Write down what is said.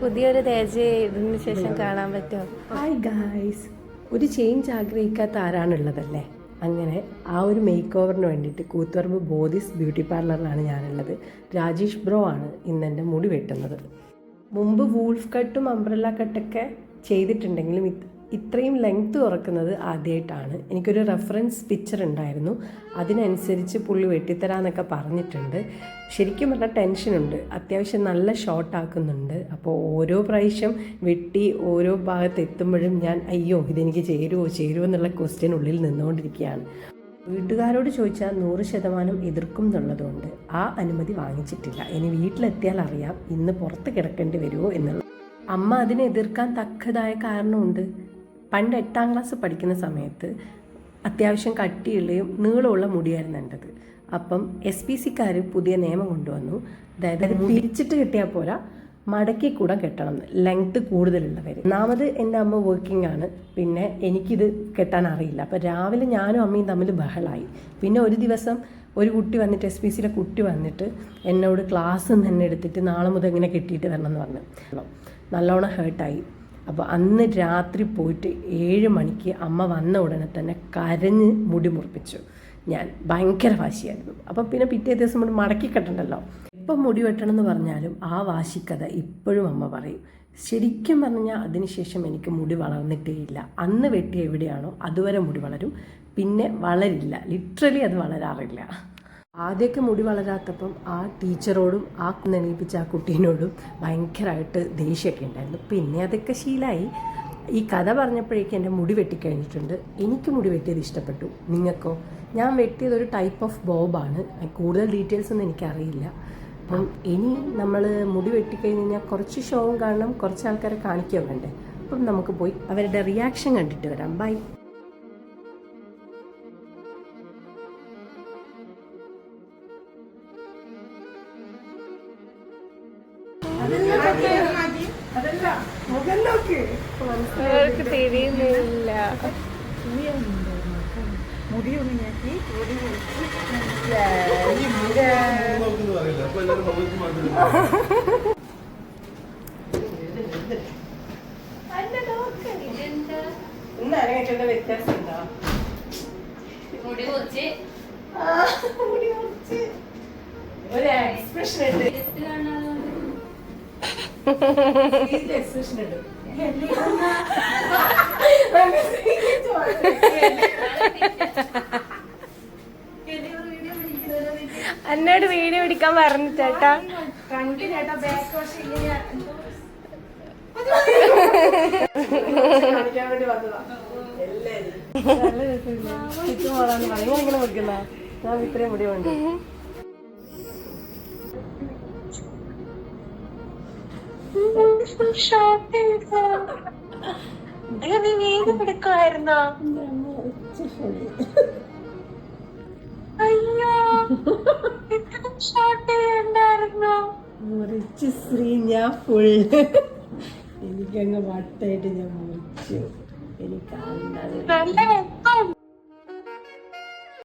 പുതിയൊരു തേജ് ഇതിന് ശേഷം കാണാൻ പറ്റുമോ? ഹായ് ഗായ്സ്, ഒരു ചേഞ്ച് ആഗ്രഹിക്കാത്ത ആരാണുള്ളതല്ലേ? അങ്ങനെ ആ ഒരു മേക്ക് ഓവറിന് വേണ്ടിയിട്ട് കൂത്തുപറമ്പ് ബോധിസ് ബ്യൂട്ടി പാർലറിലാണ് ഞാനുള്ളത്. രാജേഷ് ബ്രോ ആണ് ഇന്ന് എൻ്റെ മുടി വെട്ടുന്നത്. മുമ്പ് വൂൾഫ് കട്ടും അംബ്രല്ല കട്ടൊക്കെ ചെയ്തിട്ടുണ്ടെങ്കിലും ഇത്രയും ലെങ്ത്ത് കുറക്കുന്നത് ആദ്യമായിട്ടാണ്. എനിക്കൊരു റെഫറൻസ് പിക്ചർ ഉണ്ടായിരുന്നു, അതിനനുസരിച്ച് പുള്ളി വെട്ടിത്തരാന്നൊക്കെ പറഞ്ഞിട്ടുണ്ട്. ശരിക്കും പറഞ്ഞാൽ ടെൻഷനുണ്ട്, അത്യാവശ്യം നല്ല ഷോർട്ട് ആക്കുന്നുണ്ട്. അപ്പോൾ ഓരോ പ്രാവശ്യം വെട്ടി ഓരോ ഭാഗത്ത് എത്തുമ്പോഴും ഞാൻ അയ്യോ ഇതെനിക്ക് ചേരുമോ എന്നുള്ള ക്വസ്റ്റ്യൻ ഉള്ളിൽ നിന്നുകൊണ്ടിരിക്കുകയാണ്. വീട്ടുകാരോട് ചോദിച്ചാൽ 100% എതിർക്കും എന്നുള്ളതുകൊണ്ട് ആ അനുമതി വാങ്ങിച്ചിട്ടില്ല. ഇനി വീട്ടിലെത്തിയാൽ അറിയാം ഇന്ന് പുറത്ത് കിടക്കേണ്ടി വരുമോ എന്നുള്ളത്. അമ്മ അതിനെ എതിർക്കാൻ തക്കതായ കാരണമുണ്ട്. പണ്ട് 8ാം ക്ലാസ് പഠിക്കുന്ന സമയത്ത് അത്യാവശ്യം കട്ടിയുള്ളയും നീളമുള്ള മുടിയായിരുന്നു എൻ്റെത്. അപ്പം SPCക്കാർ പുതിയ നിയമം കൊണ്ടുവന്നു. അതായത് പിരിച്ചിട്ട് കെട്ടിയാൽ പോരാ, മടക്കി കൂടെ കെട്ടണം എന്ന്, ലെങ്ത്ത് കൂടുതലുള്ളവർ. ഒന്നാമത് എൻ്റെ അമ്മ വർക്കിംഗ് ആണ്, പിന്നെ എനിക്കിത് കെട്ടാൻ അറിയില്ല. അപ്പോൾ രാവിലെ ഞാനും അമ്മയും തമ്മിൽ ബഹളായി. പിന്നെ ഒരു ദിവസം ഒരു കുട്ടി വന്നിട്ട് SPCയിലെ കുട്ടി വന്നിട്ട് എന്നോട് ക്ലാസ് തന്നെ എടുത്തിട്ട് നാളെ മുതൽ ഇങ്ങനെ കെട്ടിയിട്ട് വരണം എന്ന് പറഞ്ഞു. നല്ലോണം ഹേർട്ടായി. അപ്പോൾ അന്ന് രാത്രി പോയിട്ട് 7 മണിക്ക് അമ്മ വന്ന ഉടനെ തന്നെ കരഞ്ഞ് മുടി മുറിപ്പിച്ചു. ഞാൻ ഭയങ്കര വാശിയായിരുന്നു. അപ്പം പിന്നെ പിറ്റേ ദിവസം നമ്മൾ മടക്കി കെട്ടണ്ടല്ലോ. എപ്പം മുടി വെട്ടണം എന്ന് പറഞ്ഞാലും ആ വാശിക്കഥ ഇപ്പോഴും അമ്മ പറയും. ശരിക്കും പറഞ്ഞാൽ അതിനുശേഷം എനിക്ക് മുടി വളർന്നിട്ടേ ഇല്ല. അന്ന് വെട്ടി എവിടെയാണോ അതുവരെ മുടി വളരും, പിന്നെ വളരില്ല. ലിറ്ററലി അത് വളരാറില്ല. ആദ്യമൊക്കെ മുടി വളരാത്തപ്പം ആ ടീച്ചറോടും ആ നെണീപ്പിച്ച ആ കുട്ടീനോടും ഭയങ്കരമായിട്ട് ദേഷ്യമൊക്കെ ഉണ്ടായിരുന്നു. പിന്നെ അതൊക്കെ ശീലമായി. ഈ കഥ പറഞ്ഞപ്പോഴേക്കും എൻ്റെ മുടി വെട്ടിക്കഴിഞ്ഞിട്ടുണ്ട്. എനിക്ക് മുടി വെട്ടിയത് ഇഷ്ടപ്പെട്ടു. നിങ്ങൾക്കോ? ഞാൻ വെട്ടിയത് ഒരു ടൈപ്പ് ഓഫ് ബോബാണ്. കൂടുതൽ ഡീറ്റെയിൽസ് ഒന്നും എനിക്കറിയില്ല. അപ്പം ഇനി നമ്മൾ മുടി വെട്ടിക്കഴിഞ്ഞ് കഴിഞ്ഞാൽ കുറച്ച് ഷോവും കാണണം, കുറച്ച് ആൾക്കാരെ കാണിക്കുകയും വേണ്ടേ. അപ്പം നമുക്ക് പോയി അവരുടെ റിയാക്ഷൻ കണ്ടിട്ട് വരാം. ബൈ. അവർക്ക് തിരിയുന്നില്ല. വ്യത്യാസം ഉണ്ടോ? ഒരു എക്സ്പ്രഷൻ ഉണ്ട്. എന്നോട് വീഡിയോ പിടിക്കാൻ പറഞ്ഞു ചേട്ടാ. ഇങ്ങനെ കൊടുക്കുന്ന ഞാൻ ഇത്രയും മുടി കൊണ്ട് എടുക്കുമായിരുന്നോ? അയ്യോ ഷോട്ട് ചെയ്യണ്ടായിരുന്നോ? മുറിച്ച് ശ്രീ ഞാൻ ഫുൾ എനിക്കങ്ങ് വട്ടായിട്ട് ഞാൻ മുറിച്ചു. എനിക്ക്